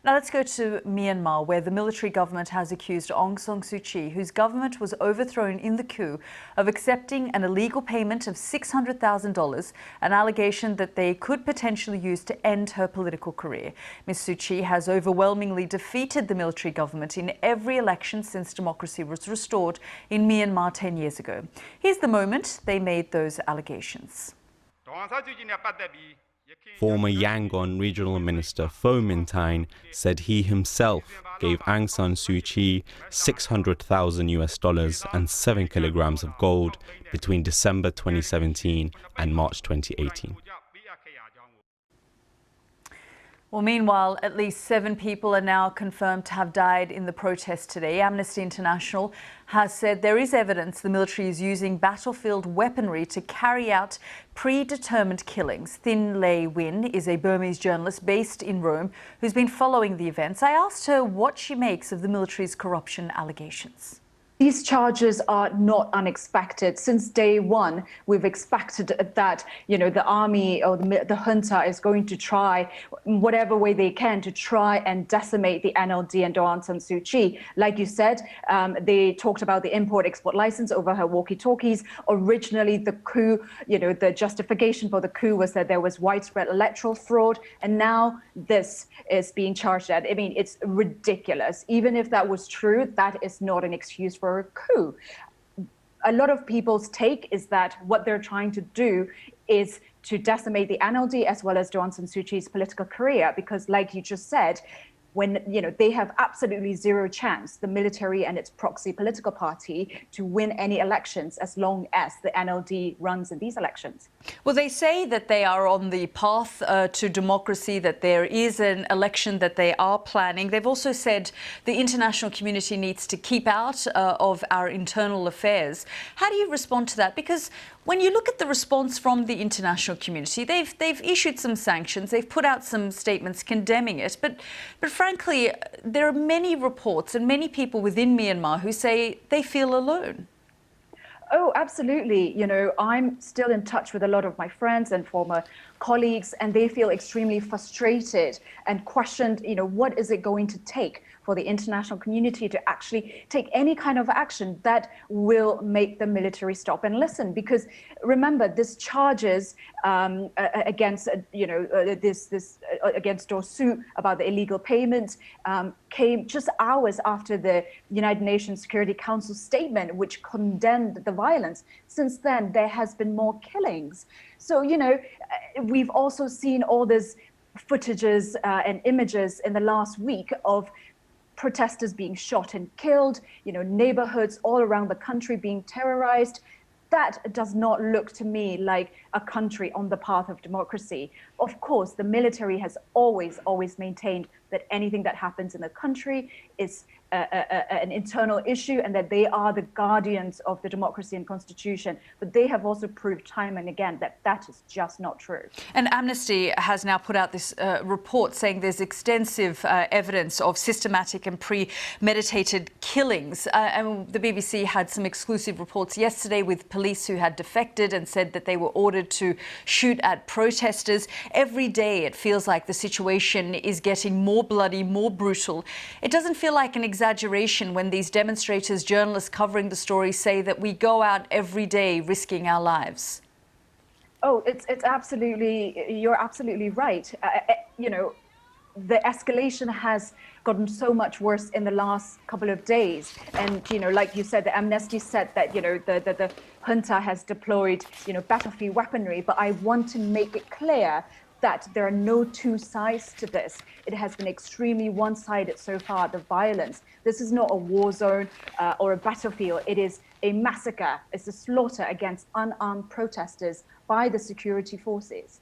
Now let's go to Myanmar, where the military government has accused Aung San Suu Kyi, whose government was overthrown in the coup, of accepting an illegal payment of $600,000, an allegation that they could potentially use to end her political career. Ms Suu Kyi has overwhelmingly defeated the military government in every election since democracy was restored in Myanmar 10 years ago. Here's the moment they made those allegations. Former Yangon Regional Minister Pho Min Tain said he himself gave Aung San Suu Kyi $600,000 and 7 kilograms of gold between December 2017 and March 2018. Well, meanwhile, at least 7 people are now confirmed to have died in the protest today. Amnesty International has said there is evidence the military is using battlefield weaponry to carry out predetermined killings. Thin Lay Win is a Burmese journalist based in Rome who's been following the events. I asked her what she makes of the military's corruption allegations. These charges are not unexpected. Since day one, we've expected that, the army or the junta is going to try whatever way they can to try and decimate the NLD and Aung San Suu Kyi. Like you said, they talked about the import-export license over her walkie-talkies. Originally, the coup, the justification for the coup was that there was widespread electoral fraud. And now this is being charged at. I mean, it's ridiculous. Even if that was true, that is not an excuse for a coup. A lot of people's take is that what they're trying to do is to decimate the NLD as well as Aung San Suu Kyi's political career, because like you just said, when they have absolutely zero chance, the military and its proxy political party, to win any elections as long as the NLD runs in these elections. Well, they say that they are on the path to democracy, that there is an election that they are planning. They've also said the international community needs to keep out of our internal affairs. How do you respond to that? Because when you look at the response from the international community, they've issued some sanctions, they've put out some statements condemning it, but frankly, there are many reports and many people within Myanmar who say they feel alone. Oh, absolutely. I'm still in touch with a lot of my friends and former colleagues, and they feel extremely frustrated and questioned, what is it going to take for the international community to actually take any kind of action that will make the military stop and listen? Because remember, this charges against, against Suu about the illegal payments came just hours after the United Nations Security Council statement, which condemned the violence. Since then, there has been more killings. So, we've also seen all these footages and images in the last week of protesters being shot and killed, neighborhoods all around the country being terrorized. That does not look to me like a country on the path of democracy. Of course, the military has always maintained that anything that happens in the country is an internal issue and that they are the guardians of the democracy and constitution. But they have also proved time and again that that is just not true. And Amnesty has now put out this report saying there's extensive evidence of systematic and premeditated killings. And the BBC had some exclusive reports yesterday with police who had defected and said that they were ordered to shoot at protesters. Every day it feels like the situation is getting more bloody, more brutal. It doesn't feel like an exaggeration when these demonstrators, journalists covering the story say that we go out every day risking our lives. Oh, it's absolutely, you're absolutely right. The escalation has gotten so much worse in the last couple of days. And, like you said, the Amnesty said that, the junta has deployed, battlefield weaponry. But I want to make it clear that there are no two sides to this. It has been extremely one-sided so far, the violence. This is not a war zone or a battlefield. It is a massacre. It's a slaughter against unarmed protesters by the security forces.